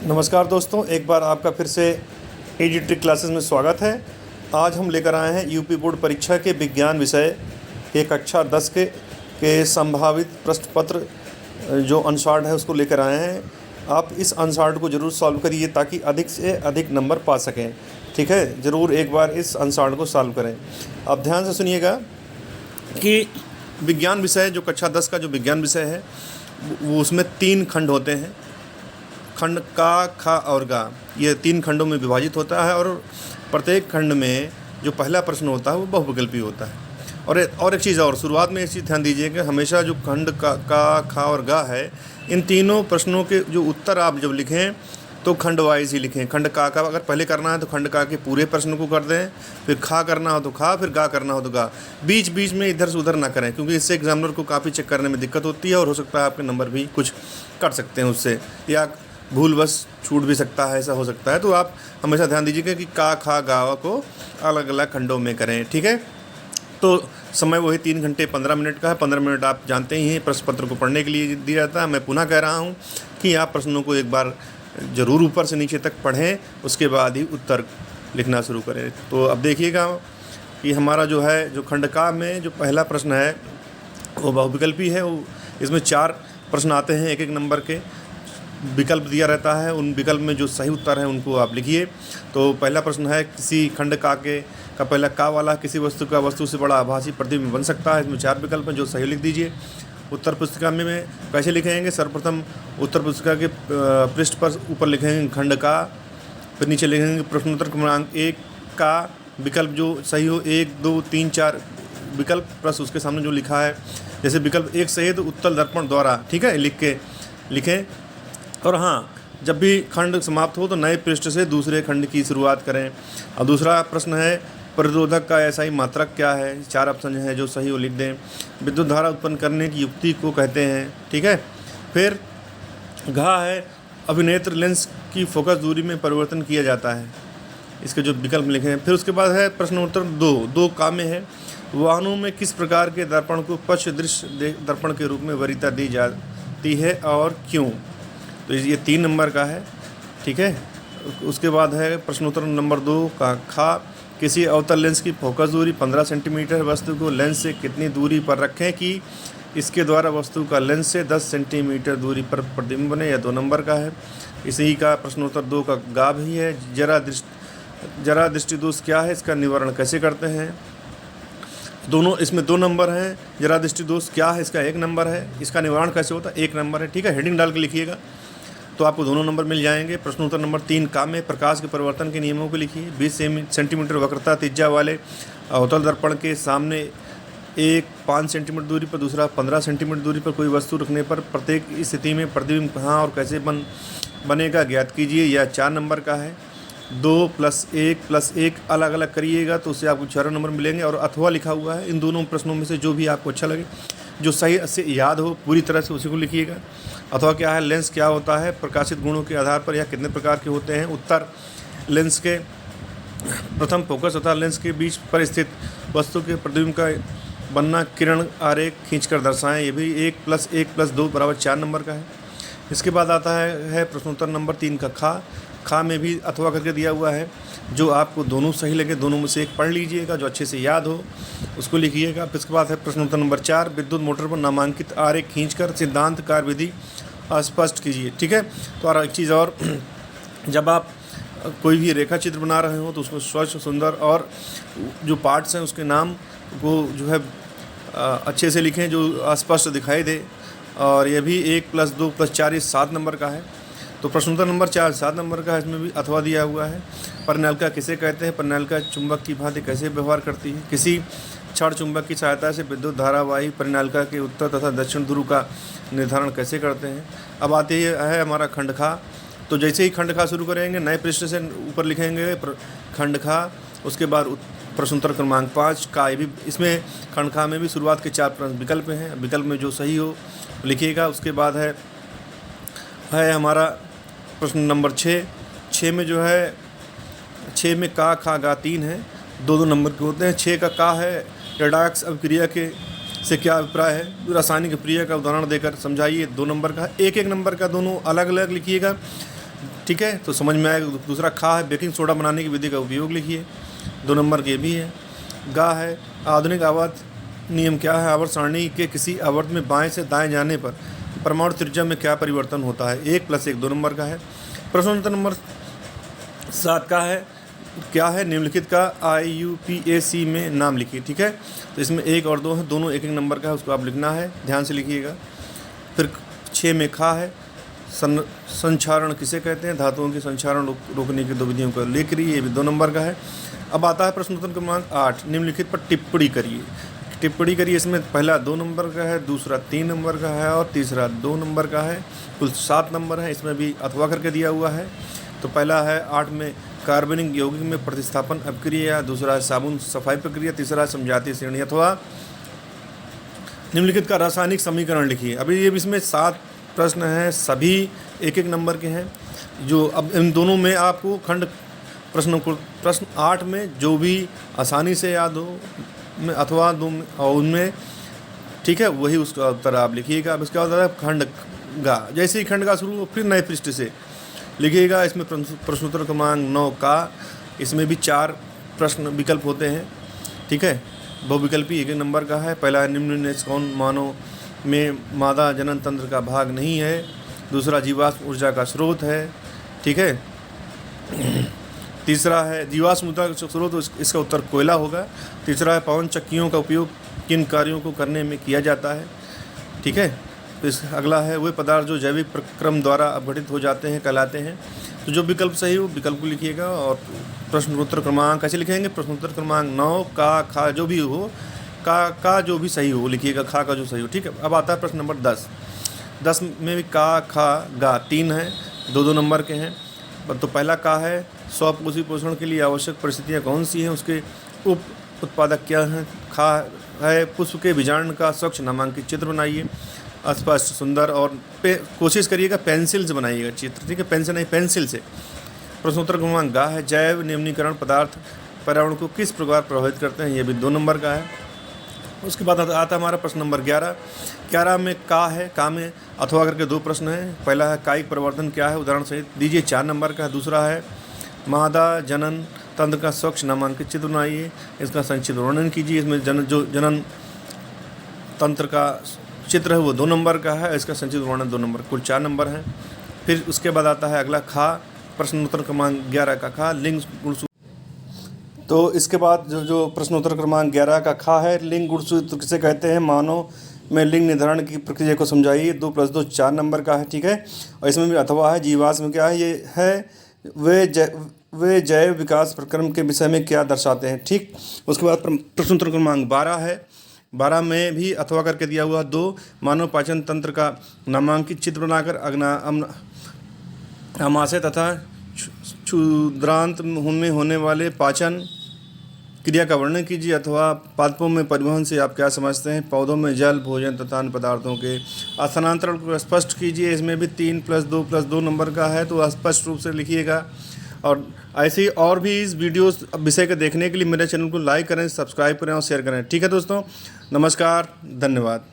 नमस्कार दोस्तों, एक बार आपका फिर से ईजी ट्रिक क्लासेस में स्वागत है। आज हम लेकर आए हैं यूपी बोर्ड परीक्षा के विज्ञान विषय के कक्षा 10 के संभावित प्रश्न पत्र जो अनसॉल्व्ड है उसको लेकर आए हैं। आप इस अनसॉल्व्ड को ज़रूर सॉल्व करिए ताकि अधिक से अधिक नंबर पा सकें। ठीक है, ज़रूर एक बार इस अनसॉल्व्ड को सॉल्व करें। आप ध्यान से सुनिएगा कि विज्ञान विषय जो कक्षा 10 का जो विज्ञान विषय है वो उसमें 3 खंड होते हैं। खंड का, खा और गा, ये 3 खंडों में विभाजित होता है और प्रत्येक खंड में जो पहला प्रश्न होता है वो बहुविकल्पी होता है। और एक चीज़ और, शुरुआत में एक चीज़ ध्यान दीजिए कि हमेशा जो खंड का, खा और गा है, इन तीनों प्रश्नों के जो उत्तर आप जब लिखें तो खंड वाइज ही लिखें। खंड का अगर पहले करना है तो खंड का के पूरे प्रश्न को कर दें, फिर खा करना हो तो खा, फिर गा करना हो तो गा। बीच बीच में इधर से उधर ना करें, क्योंकि इससे एग्जामिनर को काफ़ी चेक करने में दिक्कत होती है और हो सकता है आपके नंबर भी कुछ कट सकते हैं उससे, या भूलवश छूट भी सकता है, ऐसा हो सकता है। तो आप हमेशा ध्यान दीजिएगा कि का, खा, गा को अलग अलग खंडों में करें। ठीक है, तो समय वही 3 घंटे 15 मिनट का है। 15 मिनट आप जानते ही हैं प्रश्न पत्र को पढ़ने के लिए दिया जाता है। मैं पुनः कह रहा हूँ कि आप प्रश्नों को एक बार ज़रूर ऊपर से नीचे तक पढ़ें, उसके बाद ही उत्तर लिखना शुरू करें। तो अब देखिएगा कि हमारा जो है जो खंड का में जो पहला प्रश्न है वो बहुविकल्पी है। वो इसमें 4 प्रश्न आते हैं, एक नंबर के विकल्प दिया रहता है। उन विकल्प में जो सही उत्तर है उनको आप लिखिए। तो पहला प्रश्न है, किसी खंड का का पहला का वाला किसी वस्तु का वस्तु से बड़ा आभासी प्रतिबिंब बन सकता है। इसमें 4 विकल्प हैं, जो सही लिख दीजिए। उत्तर पुस्तिका में कैसे लिखेंगे? सर्वप्रथम उत्तर पुस्तिका के पृष्ठ पर ऊपर लिखेंगे खंड का, फिर नीचे लिखेंगे प्रश्नोत्तर क्रमांक 1 का विकल्प जो सही हो, 1, 2, 3, 4 विकल्प प्लस उसके सामने जो लिखा है। जैसे विकल्प 1 सही है तो उत्तल दर्पण द्वारा, ठीक है, लिख के लिखें। और हाँ, जब भी खंड समाप्त हो तो नए पृष्ठ से दूसरे खंड की शुरुआत करें। और दूसरा प्रश्न है, प्रतिरोधक का एसआई मात्रक क्या है? 4 ऑप्शन हैं, जो सही वो लिख दें। विद्युत धारा उत्पन्न करने की युक्ति को कहते हैं। ठीक है, फिर घा है, अभिनेत्र लेंस की फोकस दूरी में परिवर्तन किया जाता है। इसके जो विकल्प लिखे हैं। फिर उसके बाद है प्रश्नोत्तर 2 का में है, वाहनों में किस प्रकार के दर्पण को पक्ष दृश्य दर्पण के रूप में वरीयता दी जाती है और क्यों? तो ये 3 नंबर का है। ठीक है, उसके बाद है प्रश्नोत्तर नंबर 2 का खा, किसी अवतल लेंस की फोकस दूरी 15 सेंटीमीटर, वस्तु को लेंस से कितनी दूरी पर रखें कि इसके द्वारा वस्तु का लेंस से 10 सेंटीमीटर दूरी पर प्रतिबिंब बने। यह 2 नंबर का है। इसी का प्रश्नोत्तर 2 का गा भी है, जरा दृष्टिदोष क्या है, इसका निवारण कैसे करते हैं? दोनों इसमें 2 नंबर हैं। जरा दृष्टिदोष क्या है, इसका 1 नंबर है। इसका निवारण कैसे होता है, 1 नंबर है। ठीक है, हेडिंग डाल के लिखिएगा तो आपको दोनों नंबर मिल जाएंगे। प्रश्नोत्तर नंबर 3 का में प्रकाश के परिवर्तन के नियमों को लिखिए। 20 सेंटीमीटर वक्रता त्रिज्या वाले अवतल दर्पण के सामने एक 5 सेंटीमीटर दूरी पर, दूसरा 15 सेंटीमीटर दूरी पर कोई वस्तु रखने पर प्रत्येक स्थिति में प्रतिबिंब कहाँ और कैसे बनेगा ज्ञात कीजिए। यह 4 नंबर का है। 2 + 1 + 1 अलग अलग करिएगा तो उससे आपको 4 नंबर मिलेंगे। और अथवा लिखा हुआ है। इन दोनों प्रश्नों में से जो भी आपको अच्छा लगे, जो सही से याद हो पूरी तरह से, उसी को लिखिएगा। अथवा क्या है, लेंस क्या होता है, प्रकाशित गुणों के आधार पर यह कितने प्रकार के होते हैं? उत्तर, लेंस के प्रथम फोकस तथा लेंस के बीच पर स्थित वस्तु के प्रतिबिंब का बनना किरण आरेख खींचकर दर्शाएं। ये भी 1 + 1 + 2 = 4 नंबर का है। इसके बाद आता है प्रश्नोत्तर नंबर 3 का खा में भी अथवा करके दिया हुआ है। जो आपको दोनों सही लगे, दोनों में से एक पढ़ लीजिएगा, जो अच्छे से याद हो उसको लिखिएगा। फिर इसके बाद है प्रश्नोत्तर नंबर 4, विद्युत मोटर पर नामांकित आरेख खींचकर सिद्धांत कार्य विधि स्पष्ट कीजिए। ठीक है, तो और एक चीज़ और, जब आप कोई भी रेखा चित्र बना रहे हो तो उसको स्वच्छ, सुंदर और जो पार्ट्स हैं उसके नाम को जो है अच्छे से लिखें, जो स्पष्ट दिखाई दे। और ये भी 1 + 2 + 4 ये 7 नंबर का है। तो प्रश्नोत्तर नंबर 4 7 नंबर का है। इसमें भी अथवा दिया हुआ है। परिनालिका किसे कहते हैं? परिनालिका चुंबक की भांति कैसे व्यवहार करती है? किसी क्षण चुंबक की सहायता से विद्युत धारावाही परिनालिका के उत्तर तथा दक्षिण ध्रुव का निर्धारण कैसे करते हैं? अब आते है हमारा खंड खा। तो जैसे ही खंड खा शुरू करेंगे, नए पृष्ठ से ऊपर लिखेंगे खंड खा। उसके बाद प्रश्नोत्तर क्रमांक 5 का, ये भी इसमें खंड खा में भी शुरुआत के 4 विकल्प हैं। विकल्प में जो सही हो लिखिएगा। उसके बाद है हमारा प्रश्न नंबर 6 में जो है 6 में का, खा, गा 3 है, 2 नंबर के होते हैं। 6 का का है, रेडॉक्स अभिक्रिया के से क्या अभिप्राय है? रासायनिक अभिक्रिया का उदाहरण देकर समझाइए, 2 नंबर का है। 1 नंबर का दोनों अलग अलग लिखिएगा। ठीक है, तो समझ में आएगा। दूसरा खा है बेकिंग सोडा बनाने की विधि का उपयोग लिखिए, 2 नंबर के भी है। गा है आधुनिक आवर्त नियम क्या है, आवर्त सारणी के किसी आवर्त में बाएं से दाएं जाने पर परमाणु त्रिज्या में क्या परिवर्तन होता है, 1 + 1 2 नंबर का है। प्रश्न नंबर 7 का है क्या है, निम्नलिखित का IUPAC में नाम लिखिए। ठीक है, तो इसमें 1 और 2 है, दोनों 1-1 नंबर का है, उसको आप लिखना है, ध्यान से लिखिएगा। फिर 6 में खा है संक्षारण किसे कहते हैं, धातुओं के संक्षारण रोकने की 2 विधियों का लेख करिए, ये भी 2 नंबर का है। अब आता है प्रश्न उत्तर क्रमांक 8, निम्नलिखित पर टिप्पणी करिए। टिप्पणी करिए, इसमें पहला 2 नंबर का है, दूसरा 3 नंबर का है और तीसरा 2 नंबर का है, कुल 7 नंबर है। इसमें भी अथवा करके दिया हुआ है। तो पहला है 8 में कार्बनिक यौगिक में प्रतिस्थापन अपक्रिया, दूसरा है साबुन सफाई प्रक्रिया, तीसरा है समझाती श्रेणी अथवा निम्नलिखित का रासायनिक समीकरण लिखिए। अभी ये इसमें 7 प्रश्न हैं, सभी 1-1 नंबर के हैं। जो अब इन दोनों में आपको खंड प्रश्न 8 में जो भी आसानी से याद हो में अथवा 2 में और उनमें, ठीक है, वही उसका उत्तर आप लिखिएगा। अब इसका उत्तर है खंड गा, जैसे ही खंड गा शुरू हो फिर नए पृष्ठ से लिखिएगा। इसमें प्रश्नोत्तर क्रमांक 9 का, इसमें भी 4 प्रश्न विकल्प होते हैं। ठीक है, बहुविकल्पी 1-1 नंबर का है। पहला है निम्न में से कौन मानव में मादा जनन तंत्र का भाग नहीं है, दूसरा जीवाश्म ऊर्जा का स्रोत है। ठीक है, तीसरा है जीवाश्म ऊर्जा का स्रोत, इसका उत्तर कोयला होगा। तीसरा है पवन चक्कियों का उपयोग किन कार्यों को करने में किया जाता है। ठीक है, तो इस अगला है वे पदार्थ जो जैविक प्रक्रम द्वारा अपघटित हो जाते हैं कहलाते हैं। तो जो विकल्प सही हो विकल्प को लिखिएगा। और प्रश्नोत्तर क्रमांक कैसे लिखेंगे, प्रश्नोत्तर क्रमांक 9 का खा जो भी हो, का जो भी सही हो लिखिएगा, खा का जो सही हो। ठीक है, अब आता है प्रश्न नंबर 10। 10 में भी का खा गा 3 है, 2-2 नंबर के हैं। तो पहला का है स्वपोषी पोषण के लिए आवश्यक परिस्थितियाँ कौन सी हैं, उसके उप उत्पादक क्या हैं। खा है पुष्प के बीजांड का स्वच्छ नामांकित चित्र बनाइए, स्पष्ट सुंदर और कोशिश करिएगा पेंसिल से बनाइएगा चित्र। ठीक है, पेंसिल नहीं पेंसिल से। प्रश्नोत्तर क्रमांक गा है जैव निम्नीकरण पदार्थ पर्यावरण को किस प्रकार प्रभावित करते हैं, ये भी 2 नंबर का है। उसके बाद आता है हमारा प्रश्न नंबर 11। 11 में का है, का में अथवा करके 2 प्रश्न हैं। पहला है कायिक परिवर्तन क्या है, उदाहरण सहित दीजिए, 4 नंबर का है। दूसरा है मादा जनन तंत्र का स्वच्छ नामांकित चित्र बनाइए, इसका संक्षिप्त वर्णन कीजिए। इसमें जो जनन तंत्र का चित्र है वो 2 नंबर का है, इसका संक्षिप्त वर्णन 2 नंबर, कुल 4 नंबर हैं। फिर उसके बाद आता है अगला खा, प्रश्नोत्तर क्रमांक 11 का खा लिंग गुणसूत्र। तो इसके बाद जो प्रश्नोत्तर क्रमांक 11 का खा है लिंग गुणसूत्र किसे कहते हैं, मानव में लिंग निर्धारण की प्रक्रिया को समझाइए, 2 + 2 4 नंबर का है। ठीक है, और इसमें भी अथवा है जीवाश्म क्या है, ये है वे जैव विकास प्रक्रम के विषय में क्या दर्शाते हैं। ठीक, उसके बाद प्रश्नोत्तर क्रमांक 12 है। 12 में भी अथवा करके दिया हुआ 2 मानव पाचन तंत्र का नामांकित चित्र बनाकर अमाशय तथा क्षुद्रांत में होने वाले पाचन क्रिया का वर्णन कीजिए, अथवा पादपों में परिवहन से आप क्या समझते हैं। पौधों में जल भोजन तथा अन्य पदार्थों के स्थानांतरण को स्पष्ट कीजिए, इसमें भी 3 + 2 + 2 नंबर का है, तो स्पष्ट रूप से लिखिएगा। और ऐसे ही और भी इस वीडियोस विषय के देखने के लिए मेरे चैनल को लाइक करें, सब्सक्राइब करें और शेयर करें। ठीक है दोस्तों, नमस्कार, धन्यवाद।